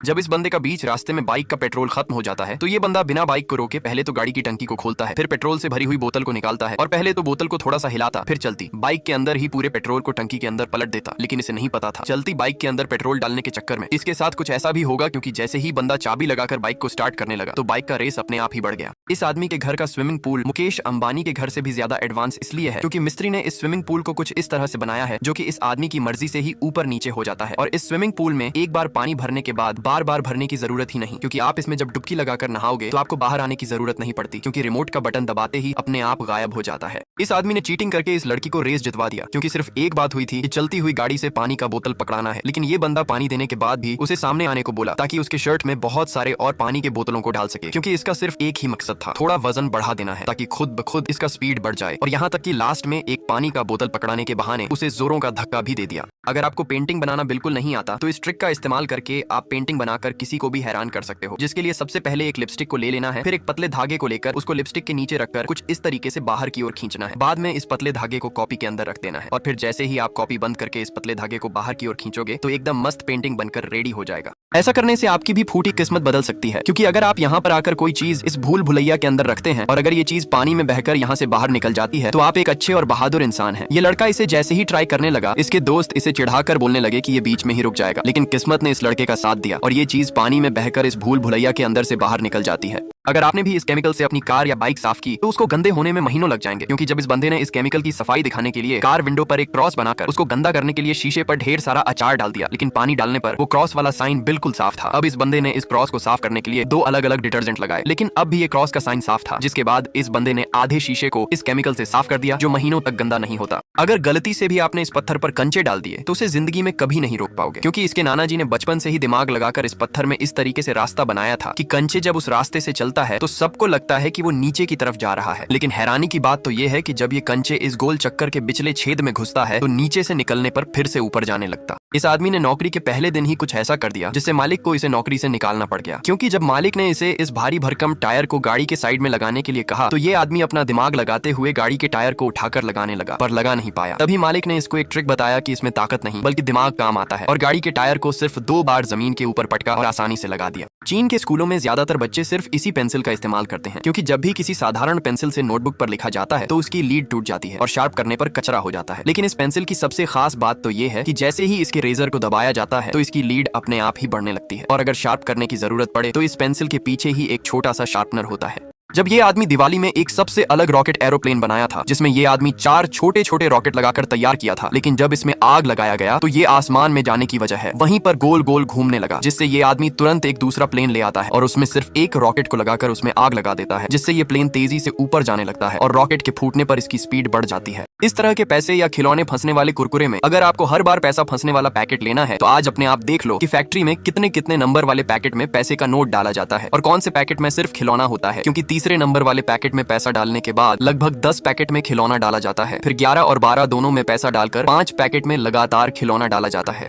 जब इस बंदे का बीच रास्ते में बाइक का पेट्रोल खत्म हो जाता है तो ये बंदा बिना बाइक को रोके पहले तो गाड़ी की टंकी को खोलता है, फिर पेट्रोल से भरी हुई बोतल को निकालता है और पहले तो बोतल को थोड़ा सा हिलाता, फिर चलती बाइक के अंदर ही पूरे पेट्रोल को टंकी के अंदर पलट देता। लेकिन इसे नहीं पता था चलती बाइक के अंदर पेट्रोल डालने के चक्कर में इसके साथ कुछ ऐसा भी होगा, क्योंकि जैसे ही बंदा चाबी लगाकर बाइक को स्टार्ट करने लगा तो बाइक का रेस अपने आप ही बढ़ गया। इस आदमी के घर का स्विमिंग पूल मुकेश अंबानी के घर से भी ज्यादा एडवांस इसलिए है क्योंकि मिस्त्री ने इस स्विमिंग पूल को कुछ इस तरह से बनाया है जो कि इस आदमी की मर्जी से ही ऊपर नीचे हो जाता है। और इस स्विमिंग पूल में एक बार पानी भरने के बाद बार बार भरने की जरूरत ही नहीं, क्योंकि आप इसमें जब डुबकी लगाकर नहाओगे तो आपको बाहर आने की जरूरत नहीं पड़ती, क्योंकि रिमोट का बटन दबाते ही अपने आप गायब हो जाता है। इस आदमी ने चीटिंग करके इस लड़की को रेस जितवा दिया, क्योंकि सिर्फ एक बात हुई थी कि चलती हुई गाड़ी से पानी का बोतल पकड़ाना है। लेकिन ये बंदा पानी देने के बाद भी उसे सामने आने को बोला ताकि उसके शर्ट में बहुत सारे और पानी के बोतलों को डाल सके, क्योंकि इसका सिर्फ एक ही मकसद था, थोड़ा वजन बढ़ा देना है ताकि खुद ब खुद इसका स्पीड बढ़ जाए। और यहाँ तक कि लास्ट में एक पानी का बोतल पकड़ाने के बहाने उसे जोरों का धक्का भी दे दिया। अगर आपको पेंटिंग बनाना बिल्कुल नहीं आता तो इस ट्रिक का इस्तेमाल करके आप पेंटिंग बनाकर किसी को भी हैरान कर सकते हो, जिसके लिए सबसे पहले एक लिपस्टिक को ले लेना है, फिर एक पतले धागे को लेकर उसको लिपस्टिक के नीचे रखकर कुछ इस तरीके से बाहर की ओर खींचना है। बाद में इस पतले धागे को कॉपी के अंदर रख देना है और फिर जैसे ही आप कॉपी बंद करके इस पतले धागे को बाहर की ओर खींचोगे तो एकदम मस्त पेंटिंग बनकर रेडी हो जाएगा। ऐसा करने से आपकी भी फूटी किस्मत बदल सकती है, क्योंकि अगर आप यहाँ पर आकर कोई चीज इस भूल भुलैया के अंदर रखते हैं और अगर ये चीज पानी में बहकर यहाँ से बाहर निकल जाती है तो आप एक अच्छे और बहादुर इंसान हैं। ये लड़का इसे जैसे ही ट्राई करने लगा इसके दोस्त इसे चिढ़ाकर बोलने लगे कि ये बीच में ही रुक जाएगा, लेकिन किस्मत ने इस लड़के का साथ दिया और ये चीज पानी में बहकर इस भूल भुलैया के अंदर से बाहर निकल जाती है। अगर आपने भी इस केमिकल से अपनी कार या बाइक साफ की तो उसको गंदे होने में महीनों लग जाएंगे, क्योंकि जब इस बंदे ने इस केमिकल की सफाई दिखाने के लिए कार विंडो पर एक क्रॉस बनाकर उसको गंदा करने के लिए शीशे पर ढेर सारा अचार डाल दिया, लेकिन पानी डालने पर वो क्रॉस वाला साइन बिल्कुल साफ था। अब इस बंदे ने इस क्रॉस को साफ करने के लिए 2 अलग अलग डिटर्जेंट लगाए, लेकिन अब भी ये क्रॉस का साइन साफ था, जिसके बाद इस बंदे ने आधे शीशे को इस केमिकल से साफ कर दिया जो महीनों तक गंदा नहीं होता। अगर गलती से भी आपने इस पत्थर पर कंचे डाल दिए तो उसे जिंदगी में कभी नहीं रोक पाओगे, क्योंकि इसके नाना जी ने बचपन से ही दिमाग लगाकर इस पत्थर में इस तरीके से रास्ता बनाया था कि कंचे जब उस रास्ते से चलता है तो सबको लगता है कि वो नीचे की तरफ जा रहा है। लेकिन हैरानी की बात तो ये है कि जब ये कंचे इस गोल चक्कर के पिछले छेद में घुसता है तो नीचे से निकलने पर फिर से ऊपर जाने लगता। इस आदमी ने नौकरी के पहले दिन ही कुछ ऐसा कर दिया जिससे मालिक को इसे नौकरी से निकालना पड़ गया, क्योंकि जब मालिक ने इसे इस भारी भरकम टायर को गाड़ी के साइड में लगाने के लिए कहा तो ये आदमी अपना दिमाग लगाते हुए गाड़ी के टायर को उठाकर लगाने लगा, पर लगा नहीं पाया। तभी मालिक ने इसको एक ट्रिक बताया कि इसमें ताकत नहीं बल्कि दिमाग काम आता है, और गाड़ी के टायर को सिर्फ 2 बार जमीन के ऊपर पटका और आसानी से लगा दिया। चीन के स्कूलों में ज्यादातर बच्चे सिर्फ इसी पेंसिल का इस्तेमाल करते हैं, क्योंकि जब भी किसी साधारण पेंसिल से नोटबुक पर लिखा जाता है तो उसकी लीड टूट जाती है और शार्प करने पर कचरा हो जाता है। लेकिन इस पेंसिल की सबसे खास बात तो ये है कि जैसे ही इसके रेजर को दबाया जाता है तो इसकी लीड अपने आप ही बढ़ने लगती है, और अगर शार्प करने की जरूरत पड़े तो इस पेंसिल के पीछे ही एक छोटा सा शार्पनर होता है। जब ये आदमी दिवाली में एक सबसे अलग रॉकेट एरोप्लेन बनाया था, जिसमें ये आदमी 4 छोटे छोटे रॉकेट लगाकर तैयार किया था, लेकिन जब इसमें आग लगाया गया तो ये आसमान में जाने की वजह है वहीं पर गोल गोल घूमने लगा, जिससे ये आदमी तुरंत एक दूसरा प्लेन ले आता है और उसमें सिर्फ एक रॉकेट को लगाकर उसमें आग लगा देता है, जिससे ये प्लेन तेजी से ऊपर जाने लगता है और रॉकेट के फूटने पर इसकी स्पीड बढ़ जाती है। इस तरह के पैसे या खिलौने फंसने वाले कुरकुरे में अगर आपको हर बार पैसा फंसने वाला पैकेट लेना है तो आज अपने आप देख लो कि फैक्ट्री में कितने कितने नंबर वाले पैकेट में पैसे का नोट डाला जाता है और कौन से पैकेट में सिर्फ खिलौना होता है, क्योंकि तीसरे नंबर वाले पैकेट में पैसा डालने के बाद लगभग 10 पैकेट में खिलौना डाला जाता है, फिर 11 और 12 दोनों में पैसा डालकर 5 पैकेट में लगातार खिलौना डाला जाता है।